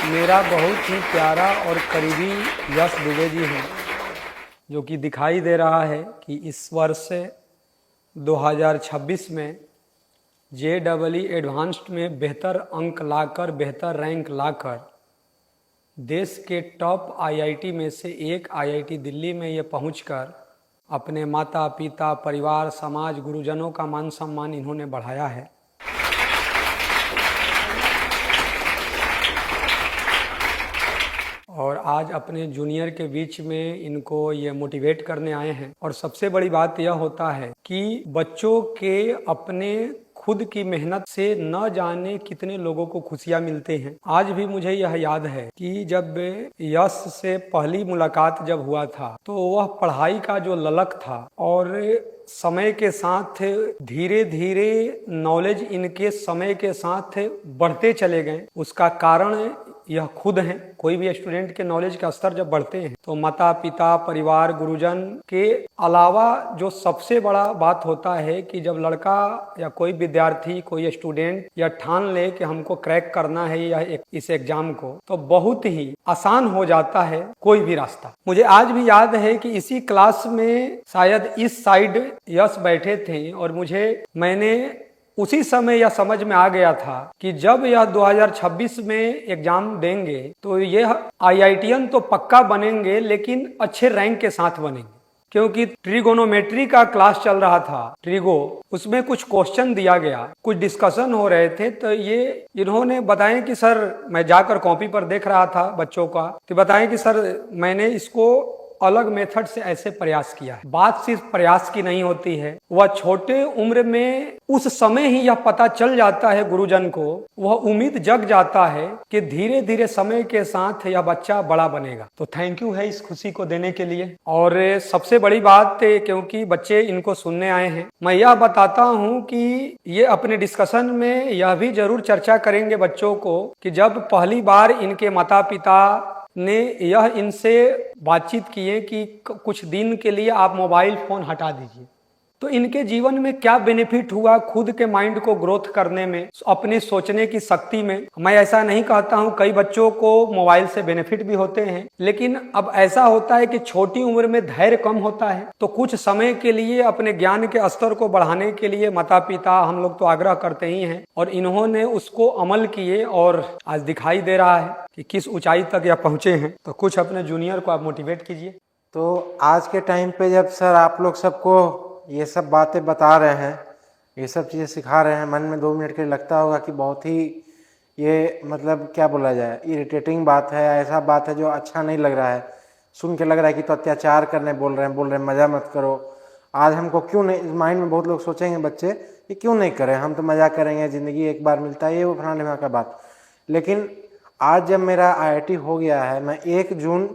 मेरा बहुत ही प्यारा और करीबी यश दुबे जी हैं, जो कि दिखाई दे रहा है कि इस वर्ष 2026 में JEE एडवांस्ड में बेहतर अंक लाकर, बेहतर रैंक लाकर देश के टॉप IIT में से एक IIT दिल्ली में ये पहुंचकर अपने माता पिता, परिवार, समाज, गुरुजनों का मान सम्मान इन्होंने बढ़ाया है। और आज अपने जूनियर के बीच में इनको ये मोटिवेट करने आए हैं। और सबसे बड़ी बात यह होता है कि बच्चों के अपने खुद की मेहनत से न जाने कितने लोगों को खुशियां मिलते हैं। आज भी मुझे यह याद है कि जब यश से पहली मुलाकात जब हुआ था तो वह पढ़ाई का जो ललक था और समय के साथ धीरे धीरे नॉलेज इनके समय के साथ बढ़ते चले गए। उसका कारण यह खुद है। कोई भी स्टूडेंट के नॉलेज का स्तर जब बढ़ते हैं तो माता पिता, परिवार, गुरुजन के अलावा जो सबसे बड़ा बात होता है कि जब लड़का या कोई विद्यार्थी, कोई स्टूडेंट यह ठान ले कि हमको क्रैक करना है या इस एग्जाम को, तो बहुत ही आसान हो जाता है कोई भी रास्ता। मुझे आज भी याद है कि इसी क्लास में शायद इस साइड यश बैठे थे और मैंने उसी समय यह समझ में आ गया था कि जब यह 2026 में एग्जाम देंगे तो यह IITian तो पक्का बनेंगे, लेकिन अच्छे रैंक के साथ बनेंगे। क्योंकि ट्रिगोनोमेट्री का क्लास चल रहा था, ट्रिगो, उसमें कुछ क्वेश्चन दिया गया, कुछ डिस्कशन हो रहे थे, तो ये इन्होंने बताएं कि सर, मैं जाकर कॉपी पर देख रहा था बच्चों का, तो बताएं कि सर मैंने इसको अलग मेथड से ऐसे प्रयास किया है। बात सिर्फ प्रयास की नहीं होती है, वह छोटे उम्र में उस समय ही यह पता चल जाता है गुरुजन को, वह उम्मीद जग जाता है कि धीरे धीरे समय के साथ यह बच्चा बड़ा बनेगा। तो थैंक यू है इस खुशी को देने के लिए। और सबसे बड़ी बात, क्योंकि बच्चे इनको सुनने आए हैं, मैं यह बताता हूं कि ये अपने डिस्कशन में यह भी जरूर चर्चा करेंगे बच्चों को कि जब पहली बार इनके माता पिता ने यह इनसे बातचीत किए कि कुछ दिन के लिए आप मोबाइल फोन हटा दीजिए, तो इनके जीवन में क्या बेनिफिट हुआ खुद के माइंड को ग्रोथ करने में, अपने सोचने की शक्ति में। मैं ऐसा नहीं कहता हूं, कई बच्चों को मोबाइल से बेनिफिट भी होते हैं, लेकिन अब ऐसा होता है कि छोटी उम्र में धैर्य कम होता है, तो कुछ समय के लिए अपने ज्ञान के स्तर को बढ़ाने के लिए माता पिता, हम लोग तो आग्रह करते ही हैं, और इन्होंने उसको अमल किए और आज दिखाई दे रहा है कि किस ऊंचाई तक यह पहुंचे हैं। तो कुछ अपने जूनियर को आप मोटिवेट कीजिए। तो आज के टाइम पे जब सर आप लोग सबको ये सब बातें बता रहे हैं, ये सब चीज़ें सिखा रहे हैं, मन में 2 मिनट के लिए लगता होगा कि बहुत ही ये मतलब क्या बोला जाए, इरिटेटिंग बात है, ऐसा बात है जो अच्छा नहीं लग रहा है, सुन के लग रहा है कि तो अत्याचार करने बोल रहे हैं मज़ा मत करो। आज हमको क्यों नहीं, माइंड में बहुत लोग सोचेंगे बच्चे कि क्यों नहीं करें, हम तो मज़ा करेंगे, ज़िंदगी एक बार मिलता है, ये वो फलाने वहाँ का बात। लेकिन आज जब मेरा IIT हो गया है, मैं 1 जून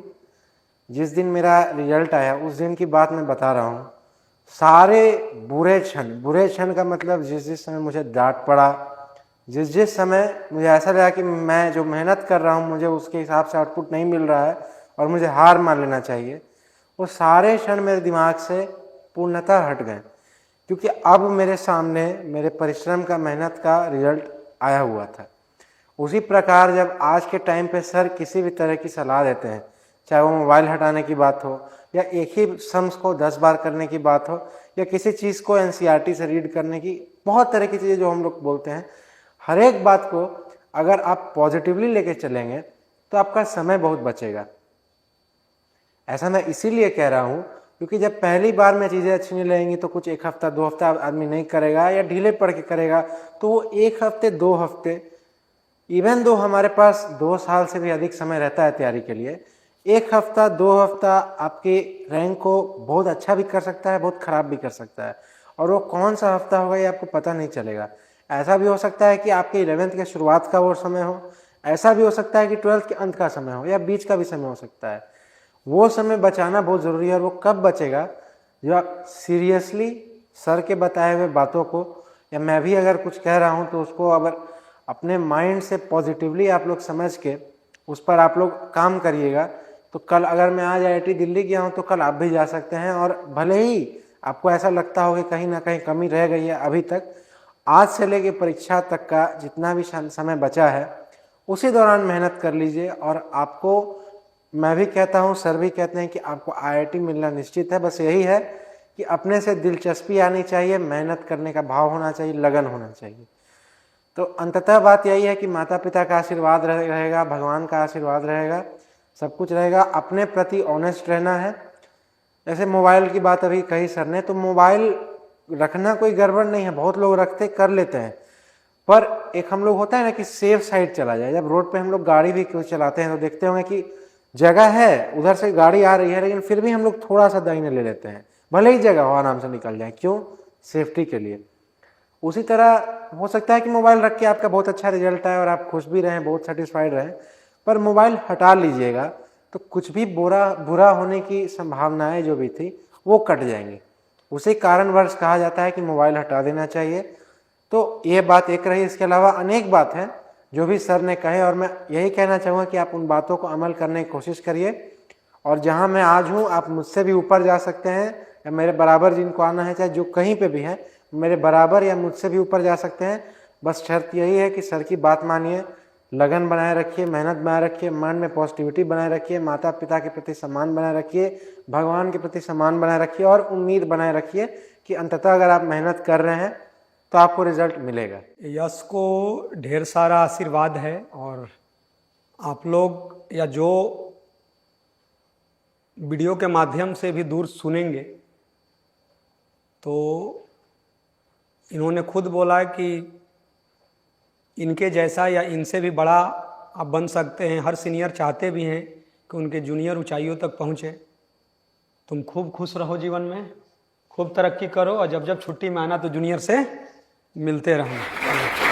जिस दिन मेरा रिजल्ट आया उस दिन की बात मैं बता रहा हूँ। सारे बुरे क्षण का मतलब जिस समय मुझे डांट पड़ा, जिस समय मुझे ऐसा लगा कि मैं जो मेहनत कर रहा हूँ मुझे उसके हिसाब से आउटपुट नहीं मिल रहा है और मुझे हार मान लेना चाहिए, वो सारे क्षण मेरे दिमाग से पूर्णतः हट गए। क्योंकि अब मेरे सामने मेरे परिश्रम का, मेहनत का रिजल्ट आया हुआ था। उसी प्रकार जब आज के टाइम पे सर किसी भी तरह की सलाह देते हैं, चाहे वो मोबाइल हटाने की बात हो या एक ही सम्स को 10 बार करने की बात हो या किसी चीज़ को NCERT से रीड करने की, बहुत तरह की चीज़ें जो हम लोग बोलते हैं, हर एक बात को अगर आप पॉजिटिवली लेके चलेंगे तो आपका समय बहुत बचेगा। ऐसा मैं इसीलिए कह रहा हूँ क्योंकि जब पहली बार में चीज़ें अच्छी नहीं लगेंगी तो कुछ 1 हफ्ता 2 हफ्ता आदमी नहीं करेगा या ढीले पड़ के करेगा, तो वो 1 हफ्ते 2 हफ्ते, इवन दो हमारे पास 2 साल से भी अधिक समय रहता है तैयारी के लिए, 1 हफ्ता 2 हफ्ता आपके रैंक को बहुत अच्छा भी कर सकता है, बहुत ख़राब भी कर सकता है। और वो कौन सा हफ्ता होगा ये आपको पता नहीं चलेगा। ऐसा भी हो सकता है कि आपके 11th के शुरुआत का वो समय हो, ऐसा भी हो सकता है कि 12th के अंत का समय हो, या बीच का भी समय हो सकता है। वो समय बचाना बहुत ज़रूरी है। और वो कब बचेगा, जो आप सीरियसली सर के बताए हुए बातों को, या मैं भी अगर कुछ कह रहा हूँ तो उसको अगर अपने माइंड से पॉजिटिवली आप लोग समझ के उस पर आप लोग काम करिएगा, तो कल अगर मैं आज IIT दिल्ली गया हूँ तो कल आप भी जा सकते हैं। और भले ही आपको ऐसा लगता हो कि कहीं ना कहीं कमी रह गई है, अभी तक आज से लेके परीक्षा तक का जितना भी समय बचा है उसी दौरान मेहनत कर लीजिए और आपको, मैं भी कहता हूँ, सर भी कहते हैं कि आपको IIT मिलना निश्चित है। बस यही है कि अपने से दिलचस्पी आनी चाहिए, मेहनत करने का भाव होना चाहिए, लगन होना चाहिए। तो अंततः बात यही है कि माता पिता का आशीर्वाद रहेगा, भगवान का आशीर्वाद रहेगा, सब कुछ रहेगा। अपने प्रति ऑनेस्ट रहना है। जैसे मोबाइल की बात अभी कही सर ने, तो मोबाइल रखना कोई गड़बड़ नहीं है, बहुत लोग रखते कर लेते हैं, पर एक हम लोग होता है ना कि सेफ साइड चला जाए। जब रोड पे हम लोग गाड़ी भी क्यों चलाते हैं तो देखते होंगे कि जगह है, उधर से गाड़ी आ रही है, लेकिन फिर भी हम लोग थोड़ा सा दाहिने ले लेते हैं, भले ही जगह हो, आराम से निकल जाए। क्यों? सेफ्टी के लिए। उसी तरह हो सकता है कि मोबाइल रख के आपका बहुत अच्छा रिजल्ट आए और आप खुश भी रहें, बहुत सेटिस्फाइड रहें, पर मोबाइल हटा लीजिएगा तो कुछ भी बुरा होने की संभावनाएं जो भी थी वो कट जाएंगी। उसी कारणवश कहा जाता है कि मोबाइल हटा देना चाहिए। तो ये बात एक रही, इसके अलावा अनेक बात है जो भी सर ने कहे, और मैं यही कहना चाहूँगा कि आप उन बातों को अमल करने की कोशिश करिए। और जहाँ मैं आज हूँ, आप मुझसे भी ऊपर जा सकते हैं, या मेरे बराबर जिनको आना है, चाहे जो कहीं पे भी है, मेरे बराबर या मुझसे भी ऊपर जा सकते हैं। बस शर्त यही है कि सर की बात मानिए, लगन बनाए रखिए, मेहनत बनाए रखिए, मन में पॉजिटिविटी बनाए रखिए, माता पिता के प्रति सम्मान बनाए रखिए, भगवान के प्रति सम्मान बनाए रखिए, और उम्मीद बनाए रखिए कि अंततः अगर आप मेहनत कर रहे हैं तो आपको रिजल्ट मिलेगा। यश को ढेर सारा आशीर्वाद है, और आप लोग या जो वीडियो के माध्यम से भी दूर सुनेंगे, तो इन्होंने खुद बोला कि इनके जैसा या इनसे भी बड़ा आप बन सकते हैं। हर सीनियर चाहते भी हैं कि उनके जूनियर ऊंचाइयों तक पहुँचे। तुम खूब खुश रहो जीवन में, खूब तरक्की करो, और जब जब छुट्टी में आना तो जूनियर से मिलते रहना।